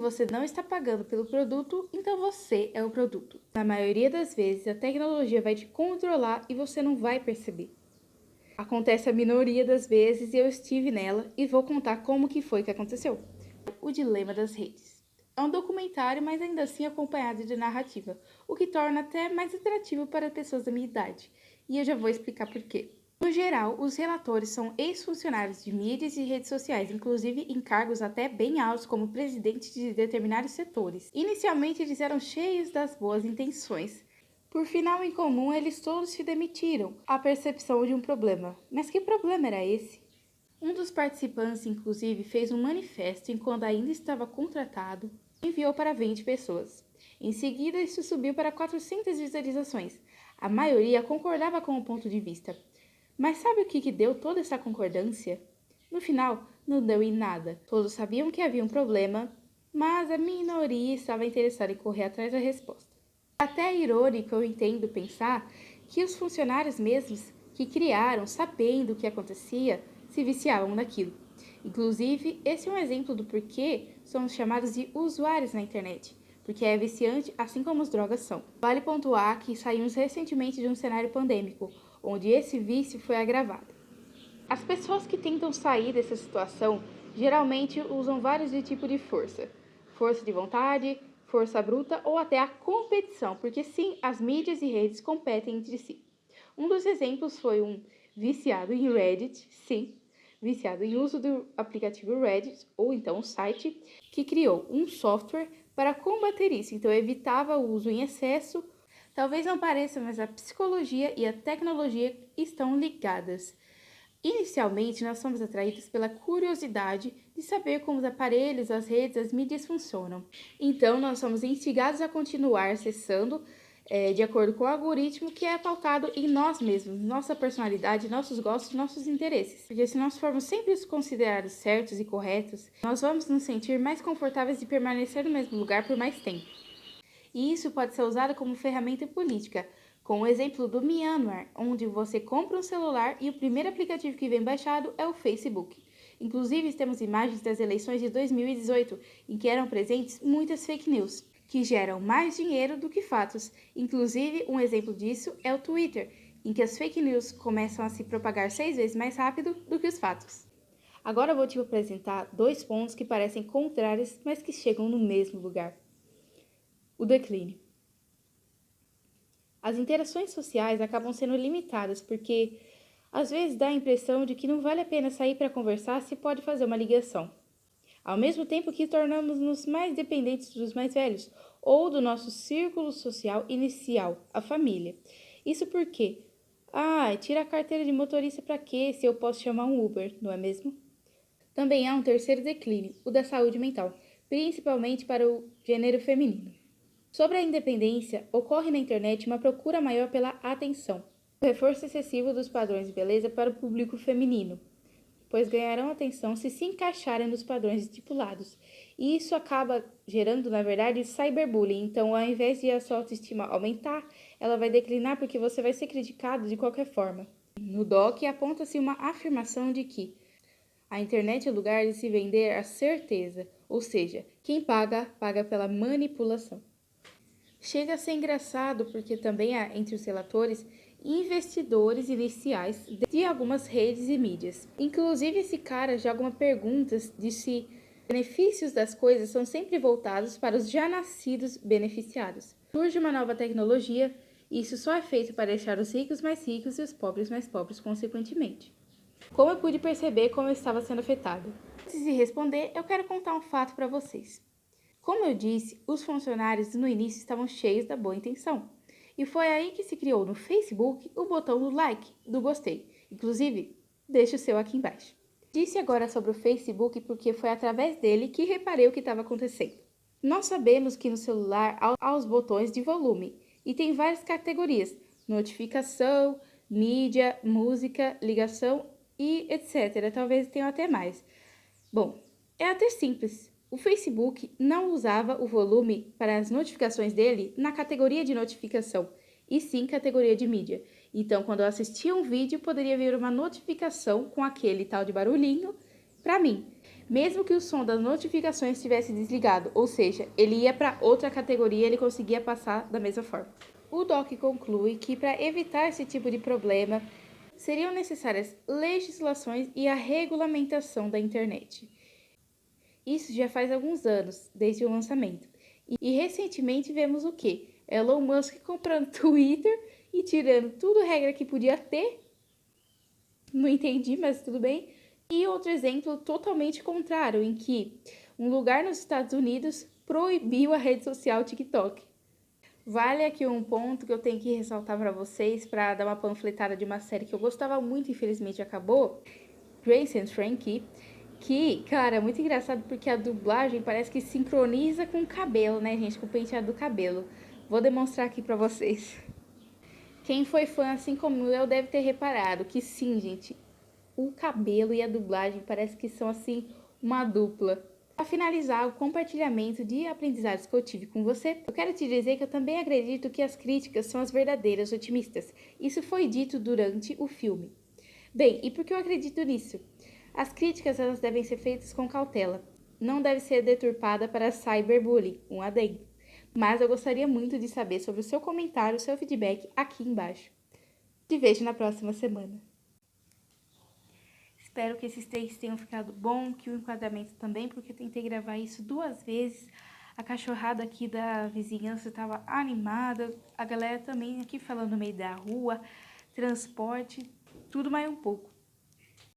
Você não está pagando pelo produto, então você é o produto. Na maioria das vezes, a tecnologia vai te controlar e você não vai perceber. Acontece a minoria das vezes e eu estive nela e vou contar como que foi que aconteceu. O Dilema das Redes. É um documentário, mas ainda assim acompanhado de narrativa, o que torna até mais atrativo para pessoas da minha idade. E eu já vou explicar por quê. No geral, os relatores são ex-funcionários de mídias e redes sociais, inclusive em cargos até bem altos como presidentes de determinados setores. Inicialmente, eles eram cheios das boas intenções. Por final em comum, eles todos se demitiram, à percepção de um problema. Mas que problema era esse? Um dos participantes, inclusive, fez um manifesto enquanto ainda estava contratado e enviou para 20 pessoas. Em seguida, isso subiu para 400 visualizações. A maioria concordava com o ponto de vista. Mas sabe o que deu toda essa concordância? No final, não deu em nada. Todos sabiam que havia um problema, mas a minoria estava interessada em correr atrás da resposta. Até é irônico, eu entendo, pensar que os funcionários mesmos que criaram, sabendo o que acontecia, se viciavam naquilo. Inclusive, esse é um exemplo do porquê somos chamados de usuários na internet, porque é viciante assim como as drogas são. Vale pontuar que saímos recentemente de um cenário pandêmico, onde esse vício foi agravado. As pessoas que tentam sair dessa situação geralmente usam vários tipos de força. Força de vontade, força bruta ou até a competição, porque sim, as mídias e redes competem entre si. Um dos exemplos foi um viciado em Reddit, sim, viciado em uso do aplicativo Reddit, ou então o site, que criou um software para combater isso, então evitava o uso em excesso. Talvez não pareça, mas a psicologia e a tecnologia estão ligadas. Inicialmente, nós somos atraídos pela curiosidade de saber como os aparelhos, as redes, as mídias funcionam. Então, nós somos instigados a continuar acessando de acordo com o algoritmo que é pautado em nós mesmos, nossa personalidade, nossos gostos, nossos interesses. Porque se nós formos sempre considerados certos e corretos, nós vamos nos sentir mais confortáveis de permanecer no mesmo lugar por mais tempo. E isso pode ser usado como ferramenta política, com o exemplo do Myanmar, onde você compra um celular e o primeiro aplicativo que vem baixado é o Facebook. Inclusive, temos imagens das eleições de 2018, em que eram presentes muitas fake news, que geram mais dinheiro do que fatos. Inclusive, um exemplo disso é o Twitter, em que as fake news começam a se propagar 6 vezes mais rápido do que os fatos. Agora eu vou te apresentar 2 pontos que parecem contrários, mas que chegam no mesmo lugar. O declínio. As interações sociais acabam sendo limitadas porque, às vezes, dá a impressão de que não vale a pena sair para conversar se pode fazer uma ligação. Ao mesmo tempo que tornamos-nos mais dependentes dos mais velhos ou do nosso círculo social inicial, a família. Isso porque, tira a carteira de motorista para quê se eu posso chamar um Uber, não é mesmo? Também há um terceiro declínio, o da saúde mental, principalmente para o gênero feminino. Sobre a independência, ocorre na internet uma procura maior pela atenção, o reforço excessivo dos padrões de beleza para o público feminino, pois ganharão atenção se encaixarem nos padrões estipulados. E isso acaba gerando, na verdade, cyberbullying. Então, ao invés de a sua autoestima aumentar, ela vai declinar porque você vai ser criticado de qualquer forma. No doc, aponta-se uma afirmação de que a internet é o lugar de se vender a certeza, ou seja, quem paga, paga pela manipulação. Chega a ser engraçado porque também há entre os relatores investidores iniciais de algumas redes e mídias. Inclusive, esse cara joga uma pergunta de se benefícios das coisas são sempre voltados para os já nascidos beneficiados. Surge uma nova tecnologia e isso só é feito para deixar os ricos mais ricos e os pobres mais pobres, consequentemente. Como eu pude perceber como eu estava sendo afetado? Antes de responder, eu quero contar um fato para vocês. Como eu disse, os funcionários no início estavam cheios da boa intenção. E foi aí que se criou no Facebook o botão do like, do gostei. Inclusive, deixe o seu aqui embaixo. Disse agora sobre o Facebook porque foi através dele que reparei o que estava acontecendo. Nós sabemos que no celular há os botões de volume e tem várias categorias: notificação, mídia, música, ligação e etc. Talvez tenham até mais. Bom, é até simples. O Facebook não usava o volume para as notificações dele na categoria de notificação, e sim categoria de mídia. Então, quando eu assistia um vídeo, poderia vir uma notificação com aquele tal de barulhinho para mim. mesmo que o som das notificações estivesse desligado, ou seja, ele ia para outra categoria e ele conseguia passar da mesma forma. O DOC conclui que, para evitar esse tipo de problema, seriam necessárias legislações e a regulamentação da internet. Isso já faz alguns anos, desde o lançamento. E recentemente vemos o quê? Elon Musk comprando Twitter e tirando tudo regra que podia ter. Não entendi, mas tudo bem. E outro exemplo totalmente contrário, em que um lugar nos Estados Unidos proibiu a rede social TikTok. Vale aqui um ponto que eu tenho que ressaltar para vocês, para dar uma panfletada de uma série que eu gostava muito, infelizmente acabou, Grace and Frankie, que, cara, é muito engraçado porque a dublagem parece que sincroniza com o cabelo, né, gente, com o penteado do cabelo. Vou demonstrar aqui para vocês. Quem foi fã, assim como eu, deve ter reparado que sim, gente, o cabelo e a dublagem parece que são, assim, uma dupla. Para finalizar o compartilhamento de aprendizados que eu tive com você, eu quero te dizer que eu também acredito que as críticas são as verdadeiras otimistas. Isso foi dito durante o filme. Bem, e por que eu acredito nisso? As críticas elas devem ser feitas com cautela. Não deve ser deturpada para cyberbullying, um adendo. Mas eu gostaria muito de saber sobre o seu comentário, o seu feedback aqui embaixo. Te vejo na próxima semana. Espero que esses takes tenham ficado bom, que o enquadramento também, porque eu tentei gravar isso 2 vezes. A cachorrada aqui da vizinhança estava animada, a galera também aqui falando no meio da rua, transporte, tudo mais um pouco.